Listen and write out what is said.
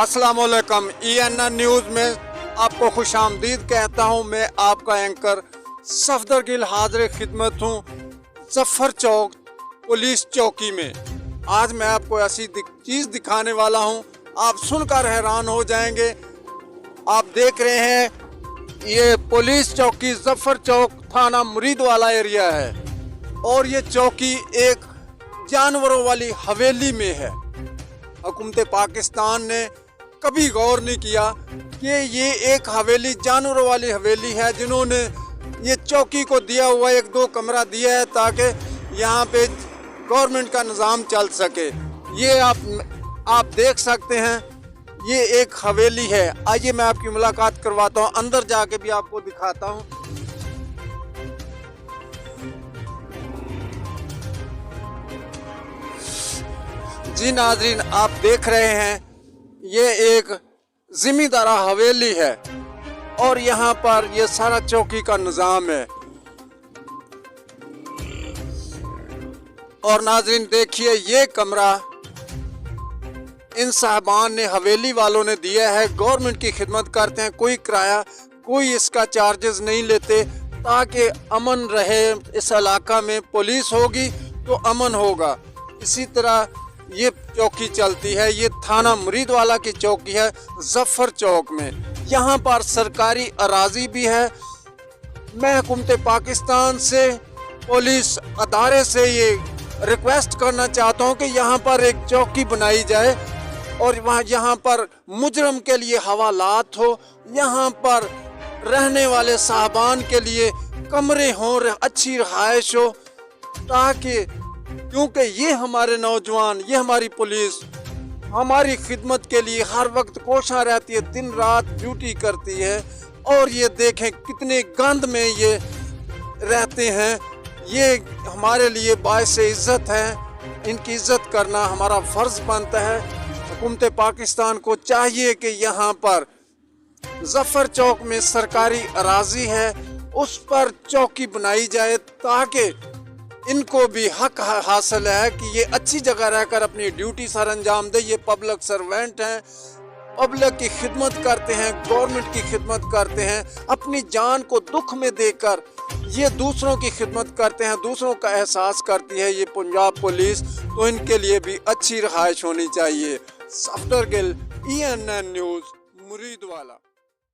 अस्सलाम वालेकुम। ENN news में आपको खुश आमदीद कहता हूँ। मैं आपका एंकर सफदर गिल हाजिर खिदमत हूँ जफर चौक पुलिस चौकी में। आज मैं आपको ऐसी चीज़ दिखाने वाला हूँ, आप सुनकर हैरान हो जाएंगे। आप देख रहे हैं ये पुलिस चौकी जफर चौक थाना मुरीदवाला एरिया है और ये चौकी एक जानवरों वाली हवेली में है। हुकूमत पाकिस्तान ने कभी गौर नहीं किया कि ये एक हवेली जानवरों वाली हवेली है, जिन्होंने ये चौकी को दिया हुआ एक दो कमरा दिया है ताकि यहाँ पे गवर्नमेंट का निज़ाम चल सके। ये आप देख सकते हैं, ये एक हवेली है। आइए मैं आपकी मुलाकात करवाता हूँ, अंदर जाके भी आपको दिखाता हूँ। जी नाजरीन, आप देख रहे हैं ये एक जिम्मेदारा हवेली है और यहाँ पर ये सारा चौकी का निज़ाम है। और नाजरीन देखिए, ये कमरा इन साहबान ने, हवेली वालों ने दिया है। गवर्नमेंट की खिदमत करते हैं, कोई किराया कोई इसका चार्जेस नहीं लेते ताकि अमन रहे। इस इलाका में पुलिस होगी तो अमन होगा। इसी तरह ये चौकी चलती है। ये थाना मुरीदवाला की चौकी है जफर चौक में। यहाँ पर सरकारी अराजी भी है। मैं हुकूमत पाकिस्तान से, पुलिस अदारे से ये रिक्वेस्ट करना चाहता हूँ कि यहाँ पर एक चौकी बनाई जाए और यहाँ पर मुजरम के लिए हवालात हो, यहाँ पर रहने वाले साहबान के लिए कमरे हों, अच्छी रहायश हो, ताकि क्योंकि ये हमारे नौजवान, ये हमारी पुलिस हमारी खिदमत के लिए हर वक्त कोशिश रहती है, दिन रात ड्यूटी करती है। और ये देखें कितने गंद में ये रहते हैं। ये हमारे लिए बाइस इज़्ज़त है, इनकी इज़्ज़त करना हमारा फ़र्ज़ बनता है। हुकूमत पाकिस्तान को चाहिए कि यहाँ पर जफर चौक में सरकारी अराजी है, उस पर चौकी बनाई जाए ताकि इनको भी हक हासिल है कि ये अच्छी जगह रहकर अपनी ड्यूटी सर अंजाम दे। ये पब्लिक सर्वेंट हैं, पब्लिक की खिदमत करते हैं, गवर्नमेंट की खिदमत करते हैं। अपनी जान को दुख में देकर ये दूसरों की खिदमत करते हैं, दूसरों का एहसास करती है ये पंजाब पुलिस। तो इनके लिए भी अच्छी रहायश होनी चाहिए। Safdar Gill, ENN news मुरीदवाला।